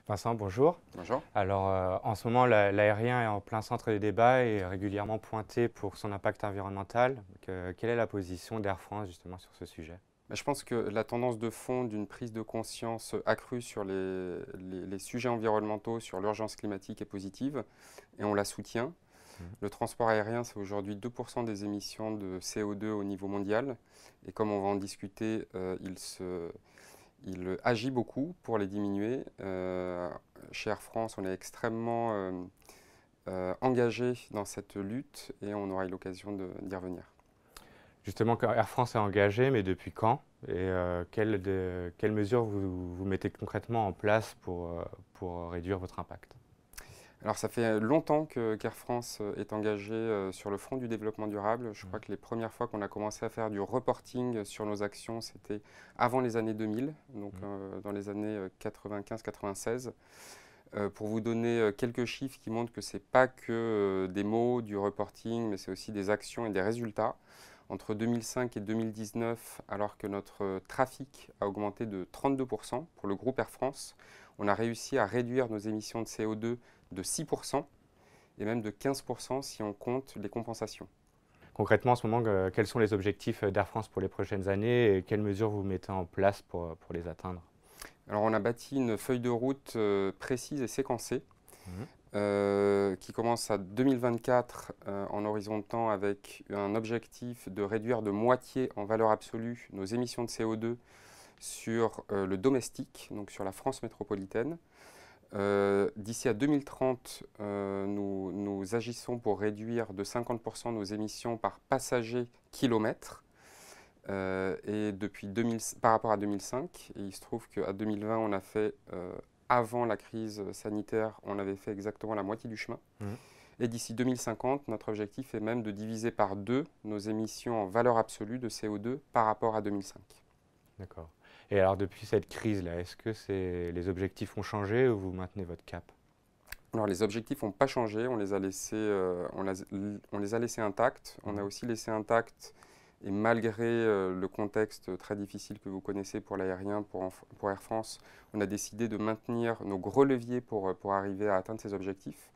Vincent, bonjour. Bonjour. Alors, en ce moment, l'aérien est en plein centre des débats et est régulièrement pointé pour son impact environnemental. Quelle est la position d'Air France justement sur ce sujet? Je pense que la tendance de fond d'une prise de conscience accrue sur les sujets environnementaux, sur l'urgence climatique est positive et on la soutient. Mhm. Le transport aérien, c'est aujourd'hui 2% des émissions de CO2 au niveau mondial et comme on va en discuter, il agit beaucoup pour les diminuer. Chez Air France, on est extrêmement engagé dans cette lutte et on aura eu l'occasion d'y revenir. Justement, Air France est engagé, mais depuis quand? Et quelles mesures vous mettez concrètement en place pour réduire votre impact? Alors ça fait longtemps qu'Air France est engagé sur le front du développement durable. Je crois Mhm. que les premières fois qu'on a commencé à faire du reporting sur nos actions, c'était avant les années 2000, donc Mhm. dans les années 95-96. Pour vous donner quelques chiffres qui montrent que ce n'est pas que des mots, du reporting, mais c'est aussi des actions et des résultats. Entre 2005 et 2019, alors que notre trafic a augmenté de 32% pour le groupe Air France, on a réussi à réduire nos émissions de CO2 de 6% et même de 15% si on compte les compensations. Concrètement, en ce moment, quels sont les objectifs d'Air France pour les prochaines années et quelles mesures vous mettez en place pour les atteindre? Alors on a bâti une feuille de route précise et séquencée Mhm. qui commence à 2024 en horizon de temps avec un objectif de réduire de moitié en valeur absolue nos émissions de CO2 sur le domestique, donc sur la France métropolitaine. D'ici à 2030, nous agissons pour réduire de 50% nos émissions par passager kilomètre. Et depuis 2000, par rapport à 2005, et il se trouve qu'à 2020, on a fait, avant la crise sanitaire, on avait fait exactement la moitié du chemin. Mhm. Et d'ici 2050, notre objectif est même de diviser par deux nos émissions en valeur absolue de CO2 par rapport à 2005. D'accord. Et alors, depuis cette crise-là, est-ce que les objectifs ont changé ou vous maintenez votre cap? Alors les objectifs n'ont pas changé, on les a laissés, on les a laissés intacts. On a Mhm. aussi laissé intacts, et malgré le contexte très difficile que vous connaissez pour l'aérien, pour Air France, on a décidé de maintenir nos gros leviers pour arriver à atteindre ces objectifs,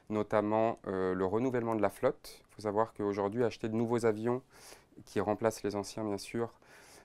notamment le renouvellement de la flotte. Il faut savoir qu'aujourd'hui, acheter de nouveaux avions qui remplacent les anciens, bien sûr,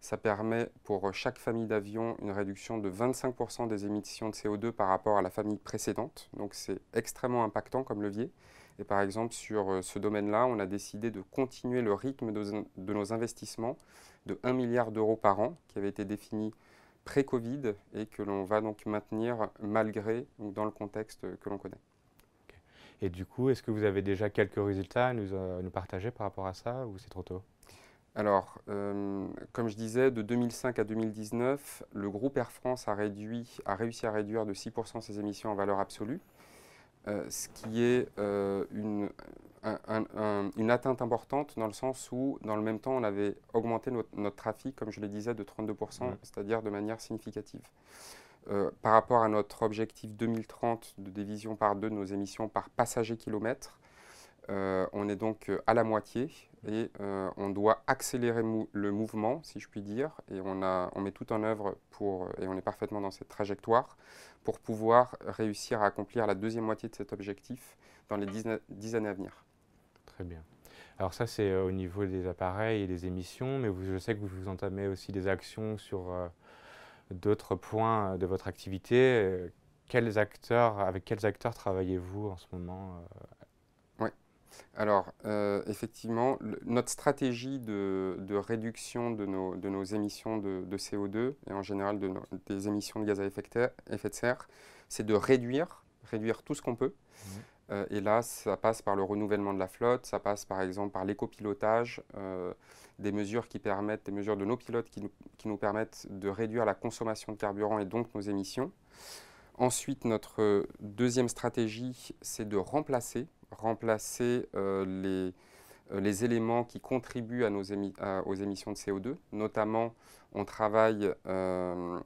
ça permet pour chaque famille d'avions une réduction de 25% des émissions de CO2 par rapport à la famille précédente. Donc c'est extrêmement impactant comme levier. Et par exemple, sur ce domaine-là, on a décidé de continuer le rythme de nos investissements de 1 milliard d'euros par an, qui avait été défini pré-Covid et que l'on va donc maintenir malgré, donc dans le contexte que l'on connaît. Ok. Et du coup, est-ce que vous avez déjà quelques résultats à nous partager par rapport à ça ou c'est trop tôt? Alors, comme je disais, de 2005 à 2019, le groupe Air France a réussi à réduire de 6% ses émissions en valeur absolue, ce qui est une atteinte importante dans le sens où, dans le même temps, on avait augmenté notre trafic, comme je le disais, de 32%, Mhm. c'est-à-dire de manière significative. Par rapport à notre objectif 2030 de division par deux de nos émissions par passager kilomètre, on est donc à la moitié et on doit accélérer le mouvement, si je puis dire, et on met tout en œuvre et on est parfaitement dans cette trajectoire pour pouvoir réussir à accomplir la deuxième moitié de cet objectif dans les 10 années à venir. Très bien. Alors ça, c'est au niveau des appareils et des émissions, mais je sais que vous entamez aussi des actions sur d'autres points de votre activité. Avec quels acteurs travaillez-vous en ce moment? Ouais. Alors, effectivement, notre stratégie de réduction de nos émissions de CO2 et en général des émissions de gaz à effet de serre, c'est de réduire tout ce qu'on peut. Mhm. Et là, ça passe par le renouvellement de la flotte, ça passe par exemple par l'écopilotage, des mesures de nos pilotes qui nous permettent de réduire la consommation de carburant et donc nos émissions. Ensuite, notre deuxième stratégie, c'est de remplacer les éléments qui contribuent aux émissions de CO2. Notamment, on travaille de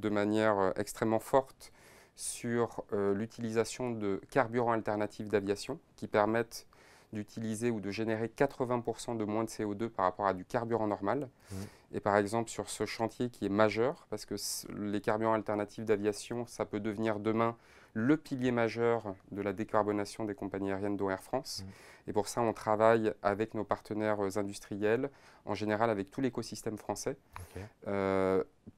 manière extrêmement forte sur l'utilisation de carburants alternatifs d'aviation qui permettent d'utiliser ou de générer 80% de moins de CO2 par rapport à du carburant normal. Mhm. Et par exemple, sur ce chantier qui est majeur, parce que les carburants alternatifs d'aviation, ça peut devenir demain le pilier majeur de la décarbonation des compagnies aériennes dont Air France. Et pour ça, on travaille avec nos partenaires industriels, en général avec tout l'écosystème français,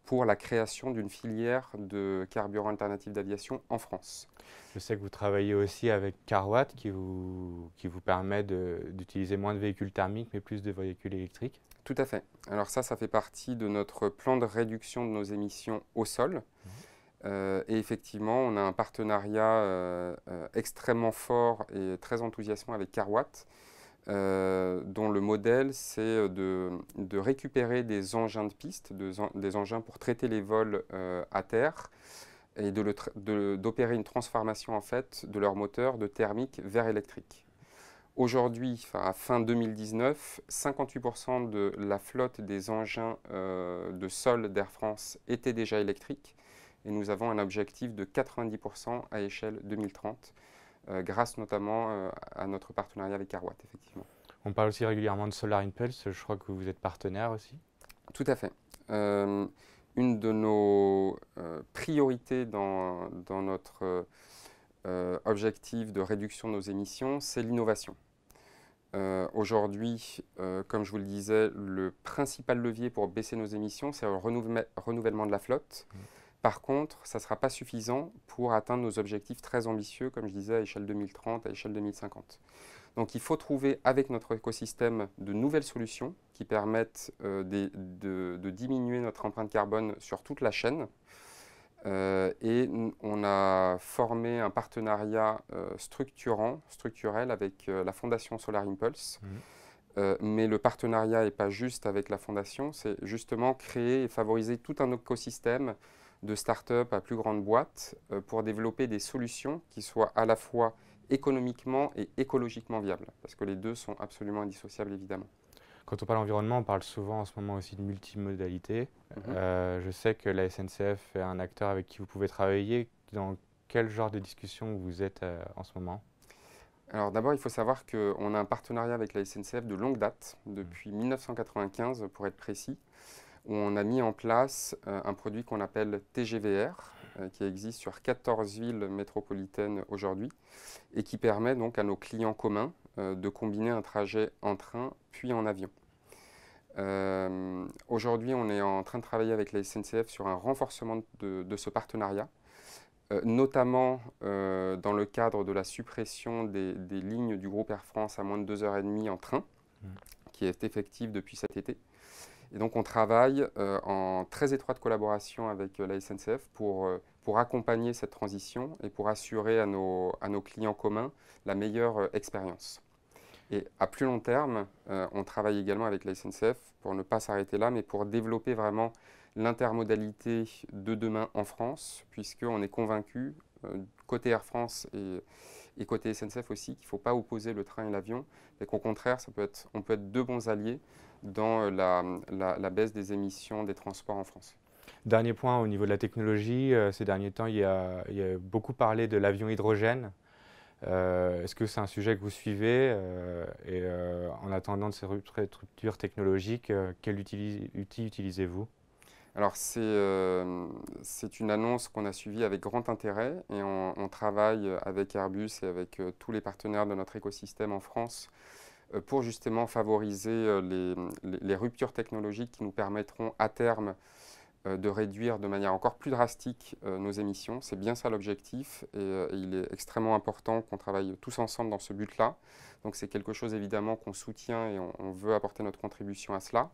pour la création d'une filière de carburants alternatifs d'aviation en France. Je sais que vous travaillez aussi avec Carwatt qui vous permet d'utiliser moins de véhicules thermiques mais plus de véhicules électriques. Tout à fait. Alors ça fait partie de notre plan de réduction de nos émissions au sol. Et effectivement, on a un partenariat extrêmement fort et très enthousiasmant avec Carwatt, dont le modèle, c'est de récupérer des engins de piste, des engins pour traiter les vols à terre, et d'opérer une transformation en fait de leur moteur de thermique vers électrique. Aujourd'hui, à fin 2019, 58% de la flotte des engins de sol d'Air France était déjà électrique. Et nous avons un objectif de 90% à échelle 2030, grâce notamment à notre partenariat avec Carwatt, effectivement. On parle aussi régulièrement de Solar Impulse, je crois que vous êtes partenaire aussi. Tout à fait. Une de nos priorités dans notre objectif de réduction de nos émissions, c'est l'innovation. Aujourd'hui, comme je vous le disais, le principal levier pour baisser nos émissions, c'est le renouvellement de la flotte. Par contre, ça ne sera pas suffisant pour atteindre nos objectifs très ambitieux, comme je disais, à échelle 2030, à échelle 2050. Donc il faut trouver avec notre écosystème de nouvelles solutions qui permettent de diminuer notre empreinte carbone sur toute la chaîne. Et on a formé un partenariat structurel avec la Fondation Solar Impulse. Mais le partenariat n'est pas juste avec la Fondation, c'est justement créer et favoriser tout un écosystème de start-up à plus grande boîte pour développer des solutions qui soient à la fois économiquement et écologiquement viables, parce que les deux sont absolument indissociables évidemment. Quand on parle environnement, on parle souvent en ce moment aussi de multimodalité. Je sais que la SNCF est un acteur avec qui vous pouvez travailler. Dans quel genre de discussion vous êtes en ce moment? Alors d'abord, il faut savoir qu'on a un partenariat avec la SNCF de longue date, depuis 1995 pour être précis, où on a mis en place un produit qu'on appelle TGVR, qui existe sur 14 villes métropolitaines aujourd'hui, et qui permet donc à nos clients communs de combiner un trajet en train puis en avion. Aujourd'hui, on est en train de travailler avec la SNCF sur un renforcement de ce partenariat, notamment dans le cadre de la suppression des lignes du groupe Air France à moins de 2h30 en train, qui est effective depuis cet été. Et donc on travaille en très étroite collaboration avec la SNCF pour accompagner cette transition et pour assurer à nos clients communs la meilleure expérience. Et à plus long terme, on travaille également avec la SNCF pour ne pas s'arrêter là, mais pour développer vraiment l'intermodalité de demain en France, puisqu'on est convaincu, côté Air France et côté SNCF aussi, qu'il ne faut pas opposer le train et l'avion, et qu'au contraire, on peut être deux bons alliés dans la baisse des émissions des transports en France. Dernier point au niveau de la technologie, ces derniers temps, il y a beaucoup parlé de l'avion hydrogène. Est-ce que c'est un sujet que vous suivez en attendant de ces ruptures technologiques, quel outil utilisez-vous? Alors c'est une annonce qu'on a suivie avec grand intérêt et on travaille avec Airbus et avec tous les partenaires de notre écosystème en France pour justement favoriser les ruptures technologiques qui nous permettront à terme de réduire de manière encore plus drastique nos émissions. C'est bien ça l'objectif et il est extrêmement important qu'on travaille tous ensemble dans ce but-là. Donc c'est quelque chose évidemment qu'on soutient et on veut apporter notre contribution à cela.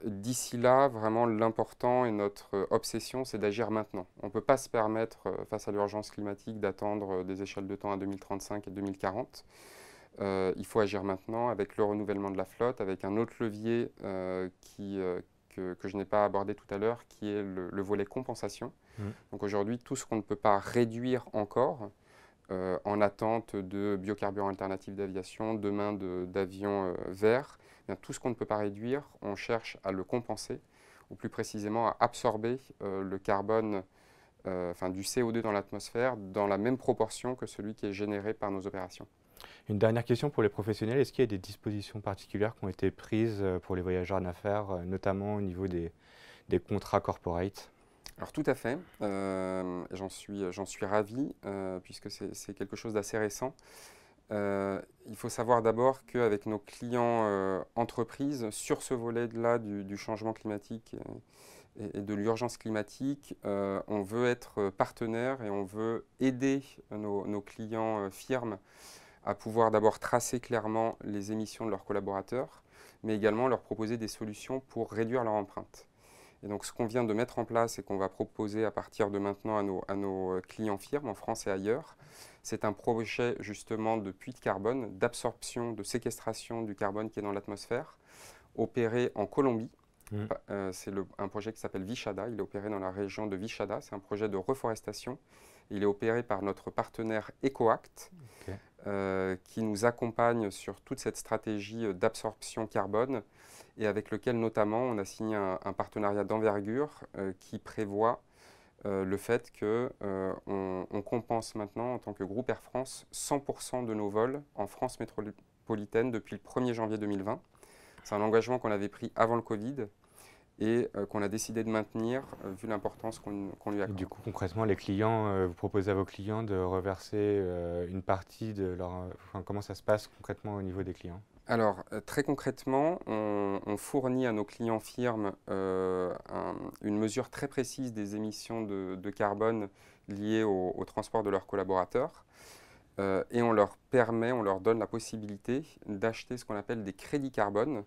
D'ici là, vraiment l'important et notre obsession, c'est d'agir maintenant. On ne peut pas se permettre, face à l'urgence climatique, d'attendre des échelles de temps à 2035 et 2040. Il faut agir maintenant avec le renouvellement de la flotte, avec un autre levier que je n'ai pas abordé tout à l'heure, qui est le volet compensation. Donc aujourd'hui, tout ce qu'on ne peut pas réduire encore, en attente de biocarburants alternatifs d'aviation, demain d'avions verts, tout ce qu'on ne peut pas réduire, on cherche à le compenser, ou plus précisément à absorber le carbone, du CO2 dans l'atmosphère, dans la même proportion que celui qui est généré par nos opérations. Une dernière question pour les professionnels. Est-ce qu'il y a des dispositions particulières qui ont été prises pour les voyageurs d'affaires, notamment au niveau des contrats corporate? Alors tout à fait, j'en suis ravi, puisque c'est quelque chose d'assez récent. Il faut savoir d'abord qu'avec nos clients entreprises, sur ce volet-là du changement climatique et de l'urgence climatique, on veut être partenaire et on veut aider nos clients firmes à pouvoir d'abord tracer clairement les émissions de leurs collaborateurs, mais également leur proposer des solutions pour réduire leur empreinte. Et donc ce qu'on vient de mettre en place et qu'on va proposer à partir de maintenant à nos clients firmes en France et ailleurs, c'est un projet justement de puits de carbone, d'absorption, de séquestration du carbone qui est dans l'atmosphère, opéré en Colombie. C'est un projet qui s'appelle Vichada, il est opéré dans la région de Vichada, c'est un projet de reforestation. Il est opéré par notre partenaire EcoAct, qui nous accompagne sur toute cette stratégie d'absorption carbone et avec lequel notamment on a signé un partenariat d'envergure qui prévoit le fait qu'on compense maintenant en tant que groupe Air France 100% de nos vols en France métropolitaine depuis le 1er janvier 2020. C'est un engagement qu'on avait pris avant le Covid et qu'on a décidé de maintenir vu l'importance qu'on lui accorde. Du coup, concrètement, les clients, vous proposez à vos clients de reverser une partie de leur... Enfin, comment ça se passe concrètement au niveau des clients? Alors, très concrètement, on fournit à nos clients firmes une mesure très précise des émissions de carbone liées au transport de leurs collaborateurs. Et on leur permet, on leur donne la possibilité d'acheter ce qu'on appelle des crédits carbone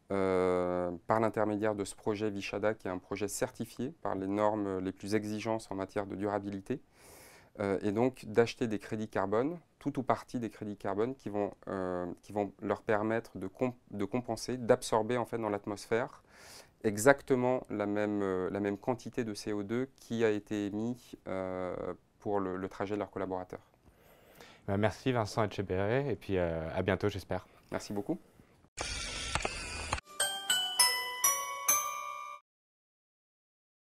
par l'intermédiaire de ce projet Vichada, qui est un projet certifié par les normes les plus exigeantes en matière de durabilité. Et donc d'acheter des crédits carbone, tout ou partie des crédits carbone qui vont leur permettre de compenser, d'absorber en fait dans l'atmosphère exactement la même quantité de CO2 qui a été émis pour le trajet de leurs collaborateurs. Merci Vincent Etcheberry et puis à bientôt j'espère. Merci beaucoup.